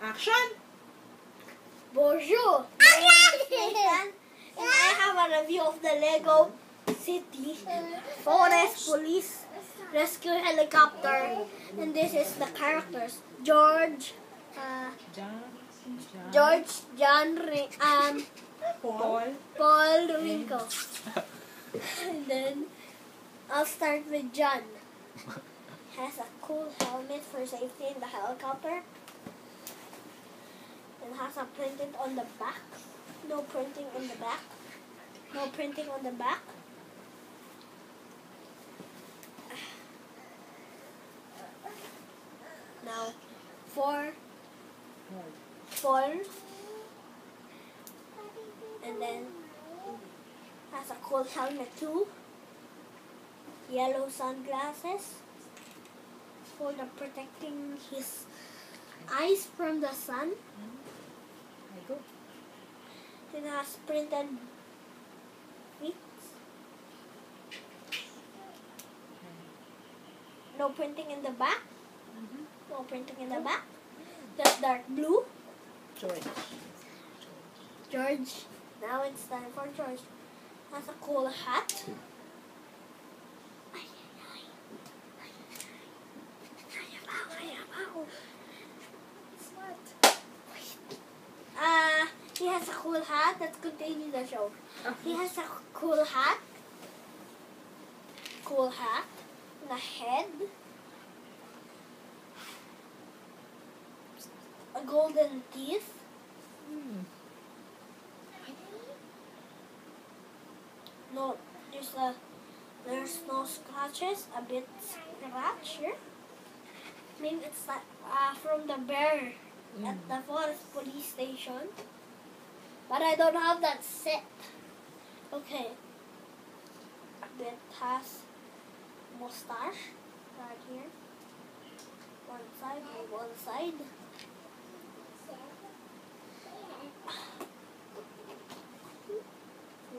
Action! Bonjour! My name is Nathan, and I have a review of the Lego City Forest Police Rescue Helicopter. And this is the characters: George, John, Paul, Ringo. And then I'll start with John. Has a cool helmet for safety in the helicopter. And has a printed on the back. No printing on the back. No printing on the back. Now, Paul. And then has a cool helmet too. Yellow sunglasses for the protecting his eyes from the sun. It has printed feet. No printing in the back. No printing in the back. Just dark blue. George. Now it's time for George. Has a cool hat. He has a cool hat. Let's continue the show. He has a cool hat. And a head. A golden teeth. No, there's no scratches. A bit scratch here. Maybe it's like from the bear at the Forest Police Station. But I don't have that set. Okay. It has mustache right here. One side and one side.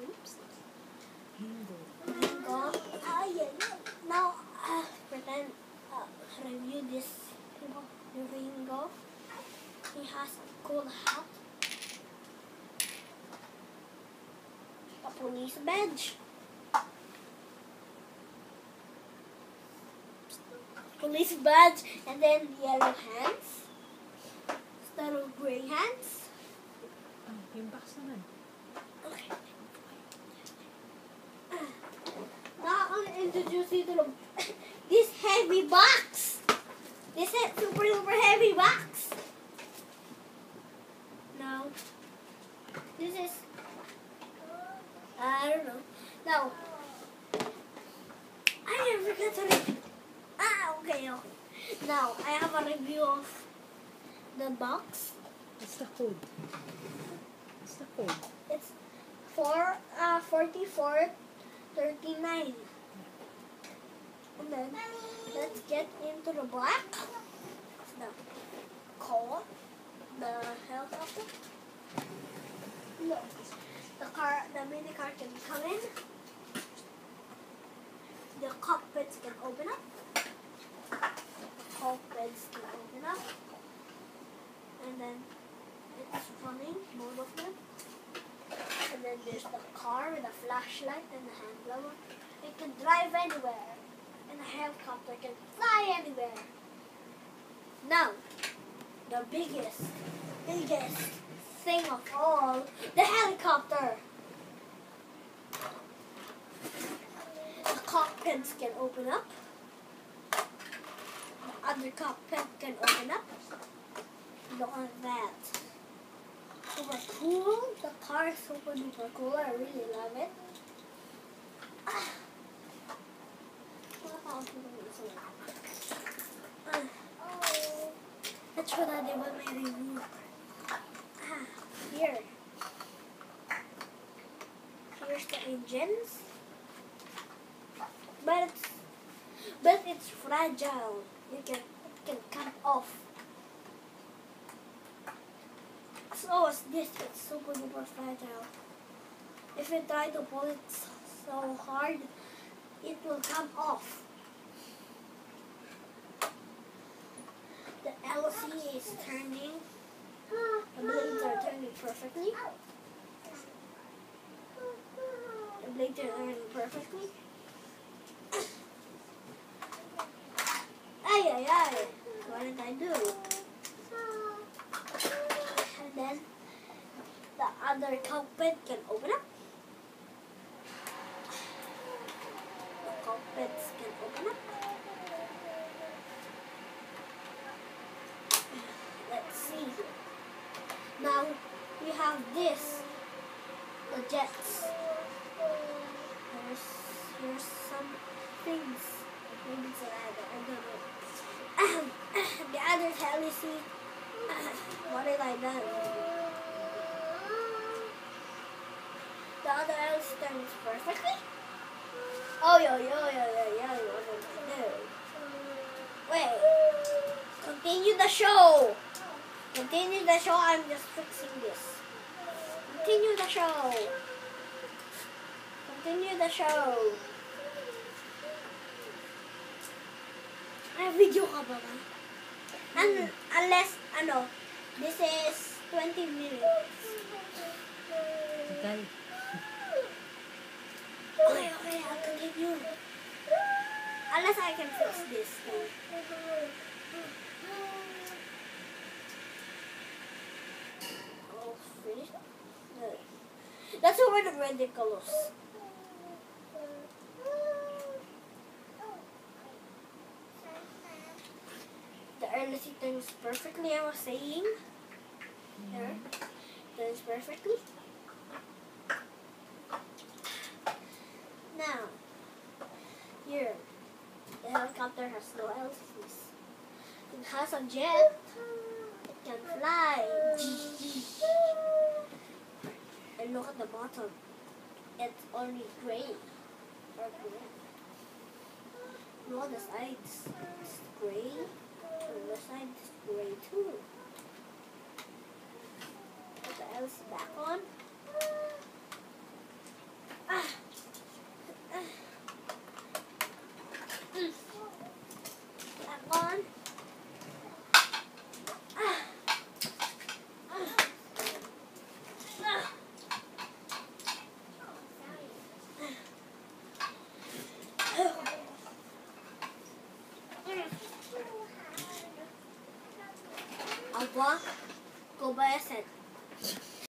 Oops. Now, pretend review this Ringo. He has a cool hat. A police badge. Police badge, and then yellow hands. Instead of gray hands. Yung box naman. Okay. Now I'll introduce you to this heavy box. This is super heavy box. Now, this is, I don't know. Now, I forgot to review. Okay. Now, I have a review of the box. What's the code? It's 4439. And then let's get into the black. The helicopter. Look, the mini car can come in. The cockpits can open up. And then it's running, both of them. And then there's the car with a flashlight and a hand blower. It can drive anywhere. And the helicopter can fly anywhere. Now, the biggest thing of all, the helicopter. The cockpits can open up. The other cockpit can open up. Look at that. Super cool. The car is super duper cool. I really love it. That's what I did with my review. Here's the engines. But it's fragile. It can come off. So is this. It's super duper fragile. If you try to pull it so hard, it will come off. The LC is turning going to turn perfectly. Ay, ay, ay. What did I do? And then the other cockpit can open up. The cockpits can open up. Let's see. Now you have this, the jets. Here's some things. Maybe it's an other, I don't know. The other helice. What did I do? The other helice turns perfectly. Oh, yo, what did I do? Wait. Continue the show. Continue the show. I'm just fixing this. Continue the show. Continue the show. May video ka ba ba? Unless, this is 20 minutes. Tagal. Okay, I'll continue. Unless I can fix this thing. Oh, finished? That's already ridiculous. The earliest turns perfectly, I was saying. There. Turns perfectly. Now, here, the helicopter has no LCDs. It has a jet. It can fly. And look at the bottom. It's only gray. Or gray. No, the sides. It's gray. And the side is gray too. Put the LC back on. Back on. Aba, Kobayashi.